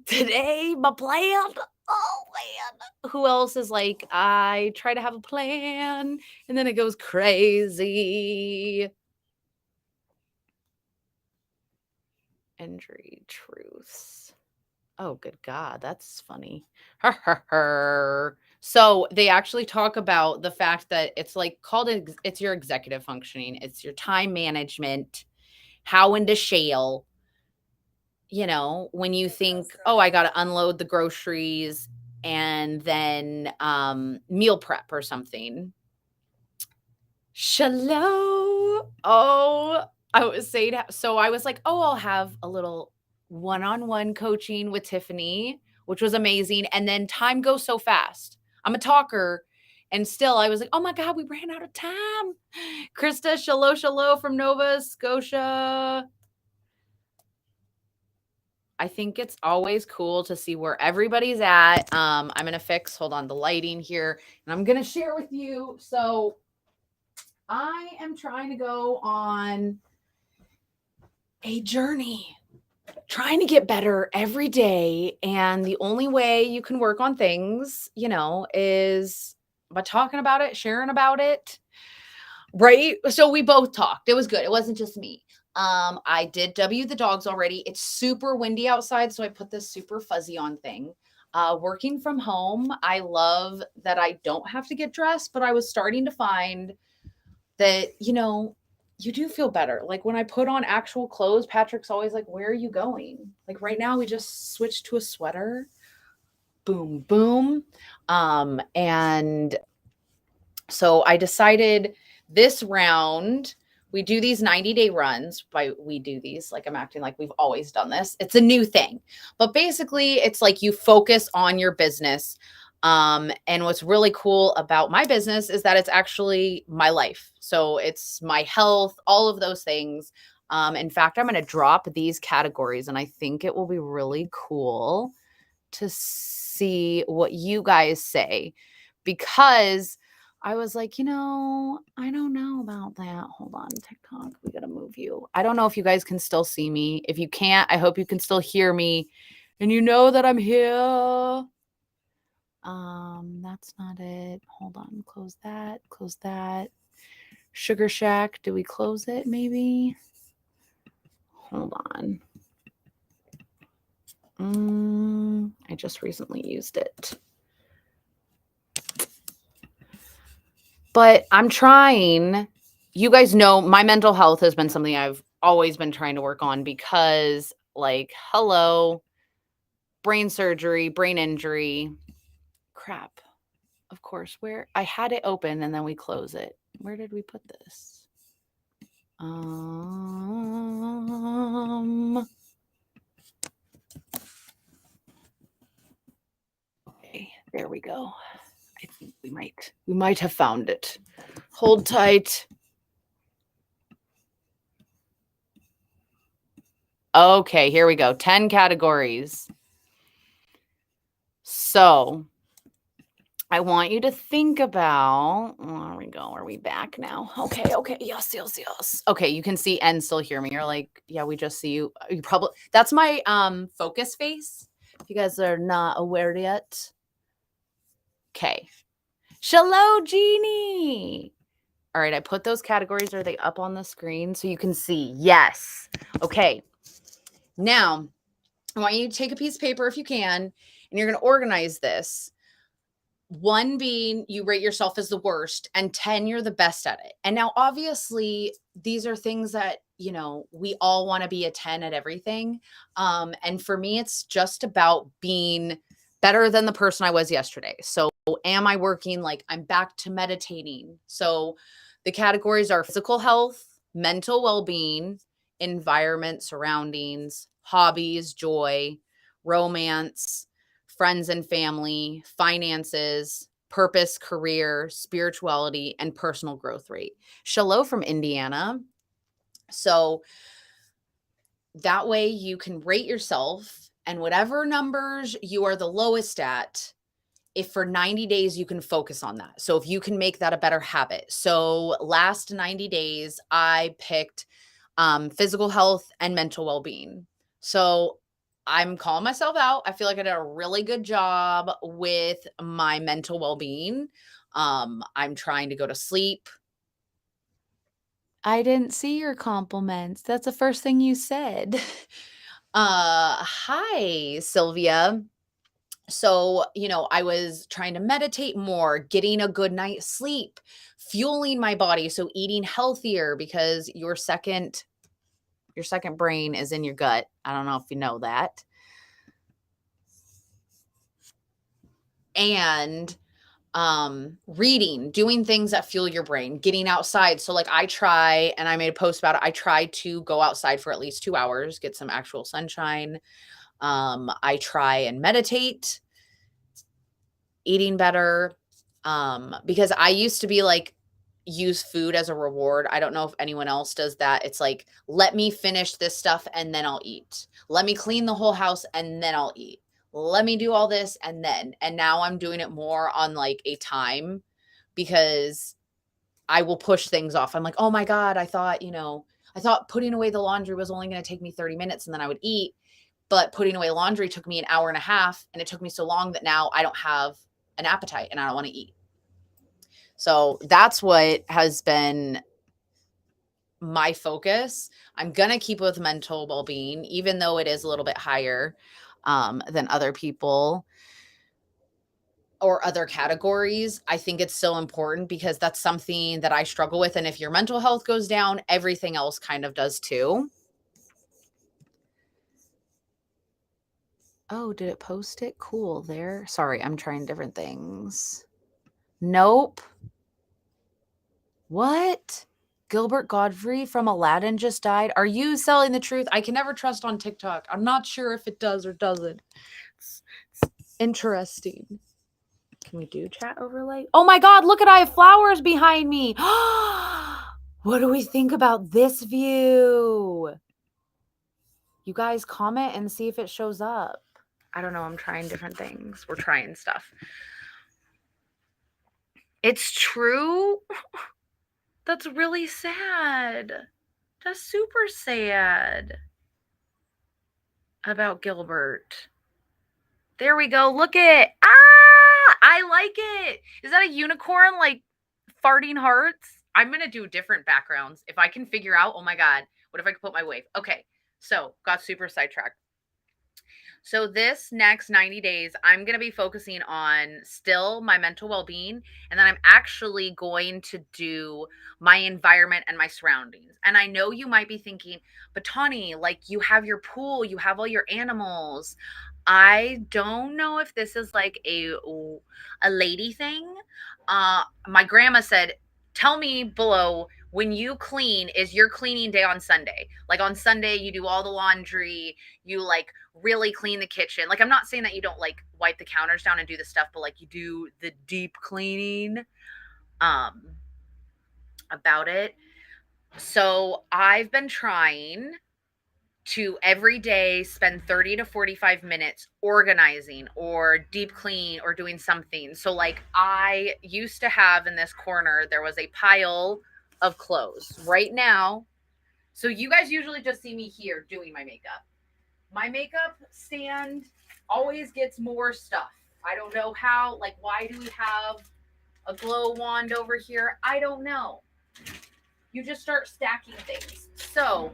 Today, my plan. Oh man. Who else is like, I try to have a plan and then it goes crazy. Injury truths. Oh, good God. That's funny. So they actually talk about the fact that it's like called, it's your executive functioning, it's your time management, how into shale. When you think, oh, I got to unload the groceries and then meal prep or something. Shalom. Oh, I was saying, so I was like, oh, I'll have a little one-on-one coaching with Tiffany, which was amazing. And then time goes so fast. I'm a talker. And still, I was like, oh my God, we ran out of time. Krista, shalom from Nova Scotia. I think it's always cool to see where everybody's at. I'm going to fix, hold on, the lighting here, and I'm going to share with you. So I am trying to go on a journey, trying to get better every day. And the only way you can work on things, is by talking about it, sharing about it. Right? So we both talked. It was good. It wasn't just me. I did W the dogs already. It's super windy outside, so I put this super fuzzy on thing. Working from home, I love that I don't have to get dressed, but I was starting to find that, you do feel better. Like when I put on actual clothes, Patrick's always like, where are you going? Like right now, we just switched to a sweater. Boom, boom. And so I decided this round, we do these 90-day runs. We do these, like I'm acting like we've always done this. It's a new thing. But basically, it's like you focus on your business. And what's really cool about my business is that it's actually my life. So it's my health, all of those things. In fact, I'm going to drop these categories, and I think it will be really cool to see what you guys say, because I was like, I don't know about that. Hold on, TikTok, we got to move you. I don't know if you guys can still see me. If you can't, I hope you can still hear me and you know that I'm here. That's not it. Hold on, close that, close that. Sugar Shack, do we close it maybe? Hold on. I just recently used it. But I'm trying. You guys know my mental health has been something I've always been trying to work on because, like, hello, brain surgery, brain injury. Crap. Of course, where I had it open and then we close it. Where did we put this? Okay, there we go. I think we might have found it. Hold tight. Okay, here we go. 10 categories. So I want you to think about, there we go. Are we back now? Okay. Yes. Okay, you can see and still hear me. You're like, yeah, we just see you. You probably, that's my focus face. If you guys are not aware yet. Okay. Shalom, Jeannie. All right, I put those categories. Are they up on the screen so you can see? Yes. Okay. Now, I want you to take a piece of paper if you can, and you're going to organize this. 1 being you rate yourself as the worst, and 10, you're the best at it. And now, obviously, these are things that, we all want to be a 10 at everything. And for me, it's just about being better than the person I was yesterday. So am I working? Like I'm back to meditating. So the categories are physical health, mental well-being, environment, surroundings, hobbies, joy, romance, friends and family, finances, purpose, career, spirituality, and personal growth rate. Shalom from Indiana. So that way you can rate yourself, and whatever numbers you are the lowest at, if for 90 days you can focus on that. So if you can make that a better habit. So last 90 days, I picked physical health and mental well-being. So I'm calling myself out. I feel like I did a really good job with my mental well-being. I'm trying to go to sleep. I didn't see your compliments. That's the first thing you said. Hi, Sylvia. So, I was trying to meditate more, getting a good night's sleep, fueling my body, so eating healthier because your second brain is in your gut. I don't know if you know that. And reading, doing things that fuel your brain, getting outside. So like I try, and I made a post about it, I try to go outside for at least 2 hours, get some actual sunshine. I try and meditate, eating better, because I used to be like, use food as a reward. I don't know if anyone else does that. It's like, let me finish this stuff and then I'll eat. Let me clean the whole house and then I'll eat. Let me do all this and now I'm doing it more on like a time, because I will push things off. I'm like, "Oh my god, I thought putting away the laundry was only going to take me 30 minutes and then I would eat." But putting away laundry took me an hour and a half, and it took me so long that now I don't have an appetite and I don't want to eat. So that's what has been my focus. I'm going to keep with mental well being, even though it is a little bit higher than other people or other categories. I think it's still important because that's something that I struggle with. And if your mental health goes down, everything else kind of does too. Oh, did it post it? Cool there. Sorry, I'm trying different things. Nope. What? Gilbert Godfrey from Aladdin just died? Are you selling the truth? I can never trust on TikTok. I'm not sure if it does or doesn't. It's interesting. Can we do chat overlay? Oh my god, look at, I have flowers behind me. What do we think about this view? You guys comment and see if it shows up. I don't know. I'm trying different things. We're trying stuff. It's true. That's really sad. That's super sad about Gilbert. There we go. Look it. Ah, I like it. Is that a unicorn like farting hearts? I'm going to do different backgrounds. If I can figure out, oh my God, what if I could put my wave? Okay. So got super sidetracked. So this next 90 days, I'm going to be focusing on still my mental well-being, and then I'm actually going to do my environment and my surroundings. And I know you might be thinking, but Tawny, like you have your pool, you have all your animals. I don't know if this is like a lady thing. My grandma said, tell me below, when you clean, is your cleaning day on Sunday? Like on Sunday, you do all the laundry, you like really clean the kitchen. Like, I'm not saying that you don't like wipe the counters down and do the stuff, but like you do the deep cleaning about it. So I've been trying to every day spend 30 to 45 minutes organizing or deep clean or doing something. So like I used to have in this corner, there was a pile of clothes. Right now, so you guys usually just see me here doing my makeup. My makeup stand always gets more stuff. I don't know how, like, why do we have a glow wand over here? I don't know. You just start stacking things. So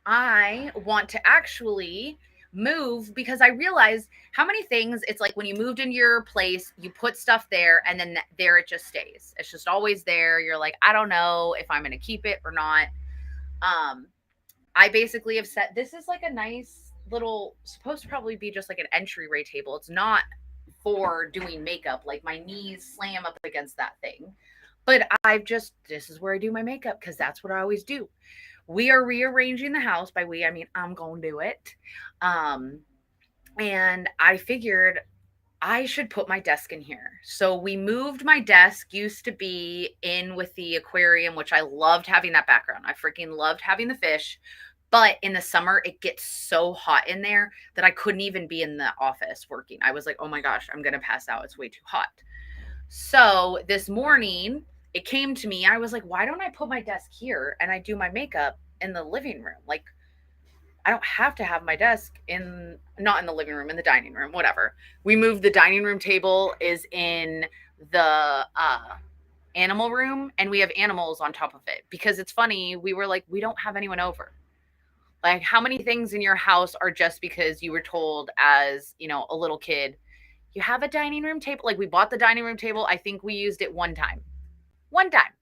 I want to actually move, because I realize how many things it's like when you moved into your place, you put stuff there and then there it just stays. It's just always there. You're like, I don't know if I'm going to keep it or not. I basically have set, this is like a nice little, supposed to probably be just like an entryway table. It's not for doing makeup. Like my knees slam up against that thing. But this is where I do my makeup because that's what I always do. We are rearranging the house. By we, I mean I'm going to do it. And I figured I should put my desk in here. So we moved my desk, used to be in with the aquarium, which I loved having that background. I freaking loved having the fish. But in the summer, it gets so hot in there that I couldn't even be in the office working. I was like, oh my gosh, I'm going to pass out. It's way too hot. So this morning, it came to me. I was like, why don't I put my desk here and I do my makeup in the living room? Like, I don't have to have my desk not in the living room, in the dining room, whatever. We moved the dining room table is in the animal room, and we have animals on top of it because it's funny. We were like, we don't have anyone over. Like, how many things in your house are just because you were told as, a little kid, you have a dining room table? Like, we bought the dining room table. I think we used it one time. One time.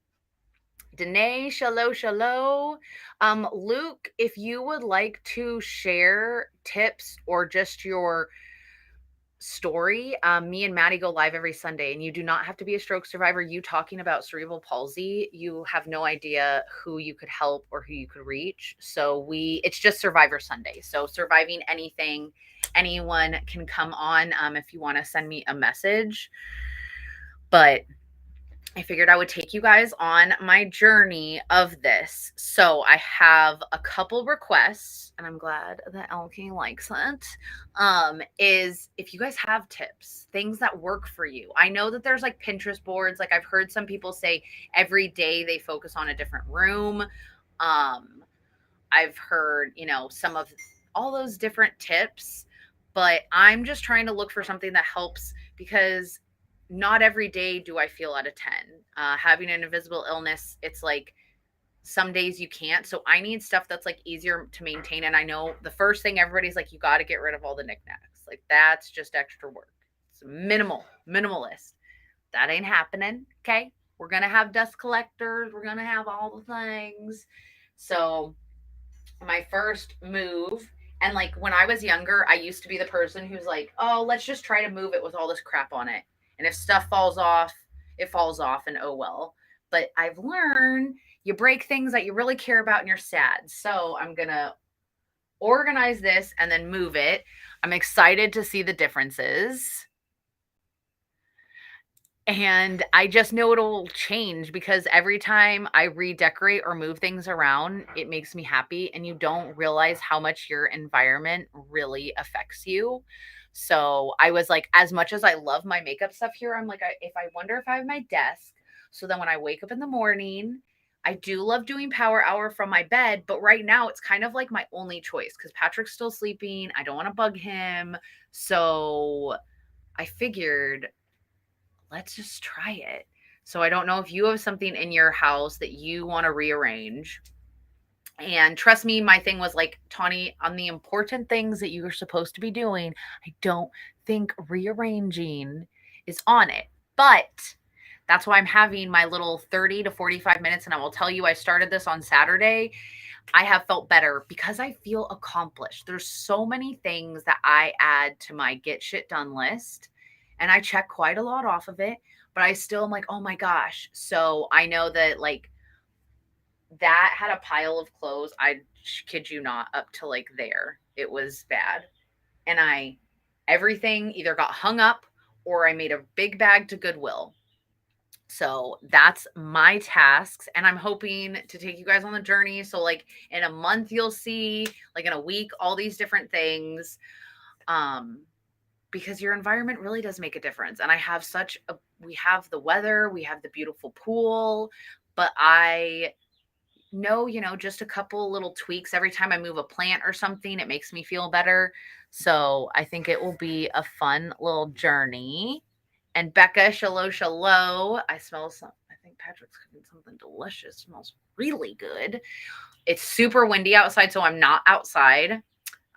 Danae, shallow. Luke, if you would like to share tips or just your story, me and Maddie go live every Sunday, and you do not have to be a stroke survivor. You talking about cerebral palsy, you have no idea who you could help or who you could reach. So it's just Survivor Sunday. So surviving anything, anyone can come on if you want to send me a message. But I figured I would take you guys on my journey of this. So I have a couple requests, and I'm glad that Elkie likes it. Is if you guys have tips, things that work for you. I know that there's like Pinterest boards. Like I've heard some people say every day they focus on a different room. I've heard, some of all those different tips, but I'm just trying to look for something that helps because not every day do I feel out of 10. Having an invisible illness, it's like some days you can't. So I need stuff that's like easier to maintain. And I know the first thing everybody's like, you got to get rid of all the knickknacks. Like that's just extra work. It's minimalist. That ain't happening. Okay. We're going to have dust collectors. We're going to have all the things. So my first move, and like when I was younger, I used to be the person who's like, oh, let's just try to move it with all this crap on it. And if stuff falls off, it falls off, and oh well. But I've learned you break things that you really care about and you're sad. So I'm going to organize this and then move it. I'm excited to see the differences. And I just know it'll change because every time I redecorate or move things around, it makes me happy. And you don't realize how much your environment really affects you. So I was like, as much as I love my makeup stuff here, I'm like, I wonder if I have my desk. So then when I wake up in the morning, I do love doing power hour from my bed. But right now it's kind of like my only choice because Patrick's still sleeping. I don't want to bug him. So I figured, let's just try it. So I don't know if you have something in your house that you want to rearrange. And trust me, my thing was like, Tawny, on the important things that you are supposed to be doing, I don't think rearranging is on it. But that's why I'm having my little 30 to 45 minutes. And I will tell you, I started this on Saturday. I have felt better because I feel accomplished. There's so many things that I add to my get shit done list. And I check quite a lot off of it, but I still am like, oh my gosh. So I know that like that had a pile of clothes. I kid you not, up to like there. It was bad. And everything either got hung up or I made a big bag to Goodwill. So that's my tasks. And I'm hoping to take you guys on the journey. So like in a month, you'll see, like in a week, all these different things. Because your environment really does make a difference. And I have we have the weather, we have the beautiful pool, but I know, just a couple little tweaks every time I move a plant or something, it makes me feel better. So I think it will be a fun little journey. And Becca, shallow. I smell I think Patrick's cooking something delicious. It smells really good. It's super windy outside, so I'm not outside.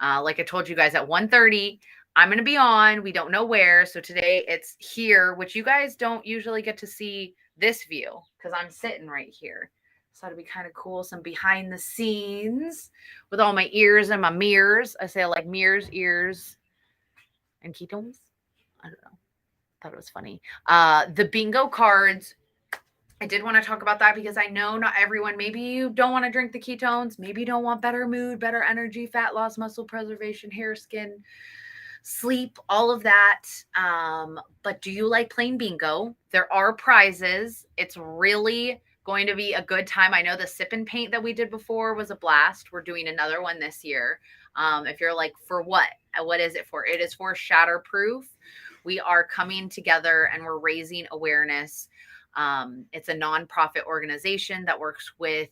Like I told you guys at 1:30, I'm going to be on. We don't know where. So today it's here, which you guys don't usually get to see this view because I'm sitting right here. So it'd be kind of cool. Some behind the scenes with all my ears and my mirrors. I say I like mirrors, ears, and ketones. I don't know. Thought it was funny. The bingo cards. I did want to talk about that because I know not everyone, maybe you don't want to drink the ketones. Maybe you don't want better mood, better energy, fat loss, muscle preservation, hair, skin, sleep, all of that. But do you like playing bingo? There are prizes. It's really going to be a good time. I know the sip and paint that we did before was a blast. We're doing another one this year. If you're like, for what? What is it for? It is for Shatterproof. We are coming together and we're raising awareness. It's a nonprofit organization that works with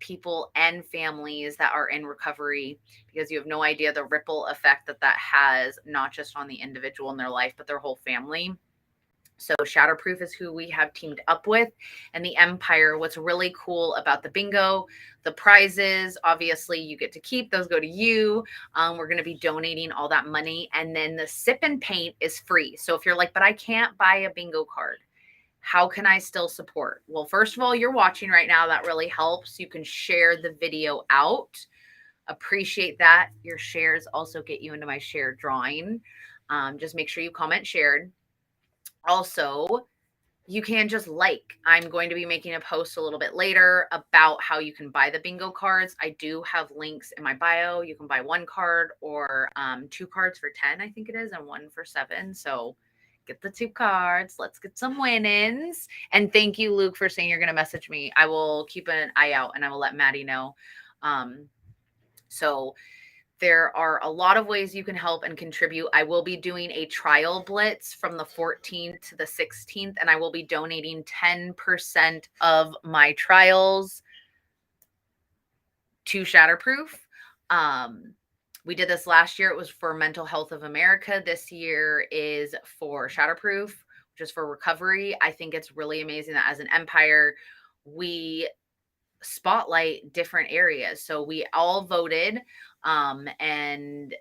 people and families that are in recovery, because you have no idea the ripple effect that that has, not just on the individual in their life, but their whole family. So Shatterproof is who we have teamed up with, and the Empire. What's really cool about the bingo, the prizes, obviously you get to keep those, go to you. We're going to be donating all that money, and then the sip and paint is free. So if you're like, but I can't buy a bingo card, how can I still support? Well, first of all, you're watching right now. That really helps. You can share the video out. Appreciate that. Your shares also get you into my share drawing. Just make sure you comment shared. Also, you can just like. I'm going to be making a post a little bit later about how you can buy the bingo cards. I do have links in my bio. You can buy one card or 2 cards for 10, I think it is, and 1 for 7. So get the 2 cards. Let's get some win-ins. And thank you, Luke, for saying you're going to message me. I will keep an eye out and I will let Maddie know. So there are a lot of ways you can help and contribute. I will be doing a trial blitz from the 14th to the 16th, and I will be donating 10% of my trials to Shatterproof. We did this last year. It was for Mental Health of America. This year is for Shatterproof, which is for recovery. I think it's really amazing that as an empire, we spotlight different areas. So we all voted. And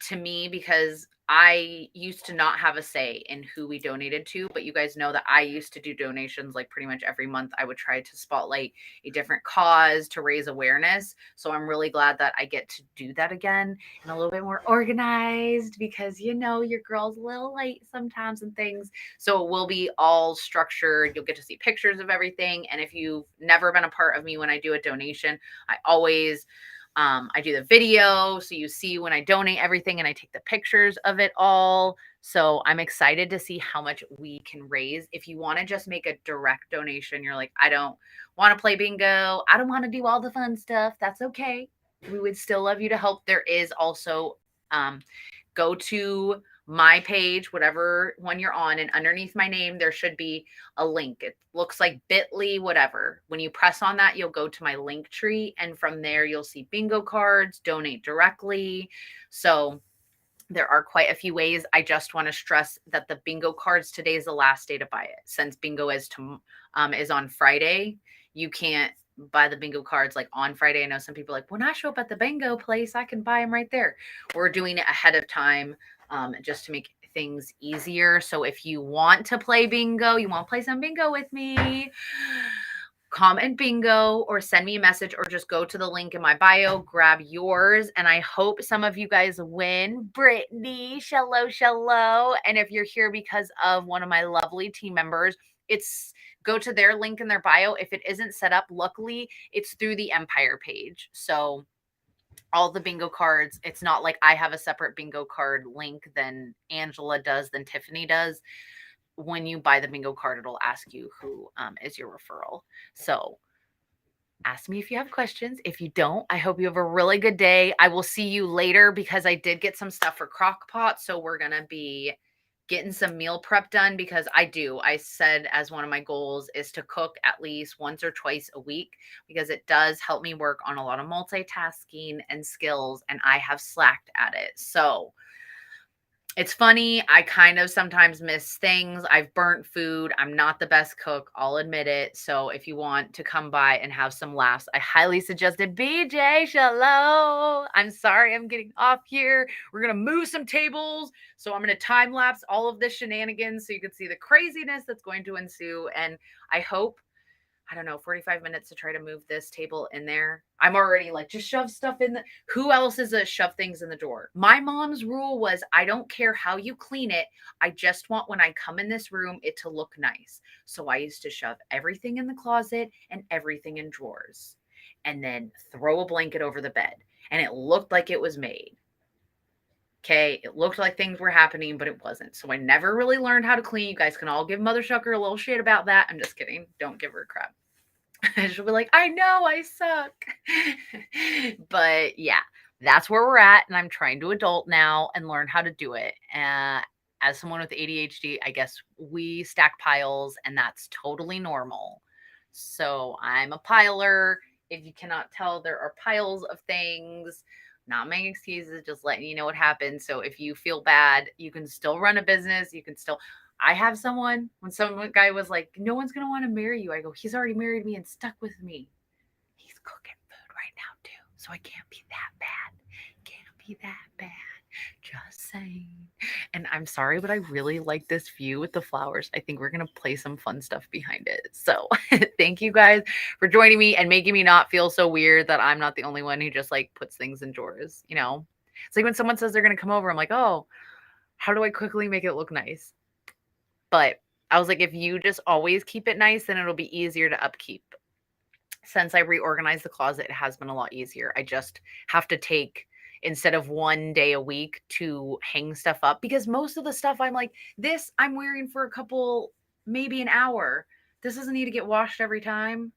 to me, because I used to not have a say in who we donated to, but you guys know that I used to do donations like pretty much every month. I would try to spotlight a different cause to raise awareness. So I'm really glad that I get to do that again and a little bit more organized, because you know your girl's a little late sometimes and things. So it will be all structured. You'll get to see pictures of everything. And if you've never been a part of me when I do a donation, I do the video, so you see when I donate everything, and I take the pictures of it all. So I'm excited to see how much we can raise. If you want to just make a direct donation, you're like, I don't want to play bingo, I don't want to do all the fun stuff, that's okay. We would still love you to help. There is also go to my page, whatever one you're on, and underneath my name, there should be a link. It looks like bit.ly, whatever. When you press on that, you'll go to my link tree, and from there, you'll see bingo cards, donate directly. So there are quite a few ways. I just want to stress that the bingo cards, today is the last day to buy it. Since bingo is on Friday, you can't buy the bingo cards like on Friday. I know some people are like, when I show up at the bingo place, I can buy them right there. We're doing it ahead of time, just to make things easier. So if you want to play bingo, you want to play some bingo with me, comment bingo or send me a message, or just go to the link in my bio, grab yours. And I hope some of you guys win. Brittany, shallow. And if you're here because of one of my lovely team members, go to their link in their bio. If it isn't set up, luckily it's through the Empire page. So all the bingo cards, it's not like I have a separate bingo card link than Angela does, than Tiffany does. When you buy the bingo card, it'll ask you who is your referral. So ask me if you have questions. If you don't, I hope you have a really good day. I will see you later, because I did get some stuff for Crock-Pot. So we're going to be getting some meal prep done, because I said as one of my goals is to cook at least once or twice a week, because it does help me work on a lot of multitasking and skills, and I have slacked at it. So it's funny. I kind of sometimes miss things. I've burnt food. I'm not the best cook, I'll admit it. So if you want to come by and have some laughs, I highly suggest it. BJ, shalom. I'm sorry I'm getting off here. We're going to move some tables. So I'm going to time lapse all of this shenanigans so you can see the craziness that's going to ensue. And I hope, 45 minutes to try to move this table in there. I'm already like, just shove stuff in who else is a shove things in the drawer? My mom's rule was, I don't care how you clean it. I just want, when I come in this room, it to look nice. So I used to shove everything in the closet and everything in drawers, and then throw a blanket over the bed. And it looked like it was made. Okay, it looked like things were happening, but it wasn't. So I never really learned how to clean. You guys can all give Mother Shucker a little shit about that. I'm just kidding. Don't give her a crap. She'll be like, I know I suck. But yeah, that's where we're at. And I'm trying to adult now and learn how to do it. As someone with ADHD, I guess we stack piles, and that's totally normal. So I'm a piler. If you cannot tell, there are piles of things. Not making excuses, just letting you know what happened. So if you feel bad, you can still run a business. You can still. I have someone, when some guy was like, no one's going to want to marry you. I go, he's already married me and stuck with me. He's cooking food right now too. So I can't be that bad. Can't be that bad. Just saying. And I'm sorry, but I really like this view with the flowers. I think we're going to play some fun stuff behind it. So thank you guys for joining me and making me not feel so weird that I'm not the only one who just like puts things in drawers. You know, it's like when someone says they're going to come over, I'm like, oh, how do I quickly make it look nice? But I was like, if you just always keep it nice, then it'll be easier to upkeep. Since I reorganized the closet, it has been a lot easier. I just have to take, instead of 1 day a week to hang stuff up, because most of the stuff I'm like, this I'm wearing for a couple, maybe an hour. This doesn't need to get washed every time.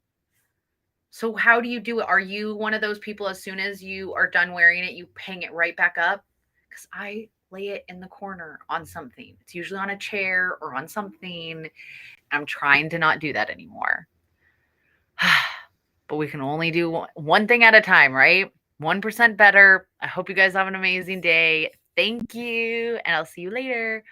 So how do you do it? Are you one of those people, as soon as you are done wearing it, you hang it right back up? Because I lay it in the corner on something. It's usually on a chair or on something. I'm trying to not do that anymore. But we can only do one thing at a time, right? 1% better. I hope you guys have an amazing day. Thank you, and I'll see you later.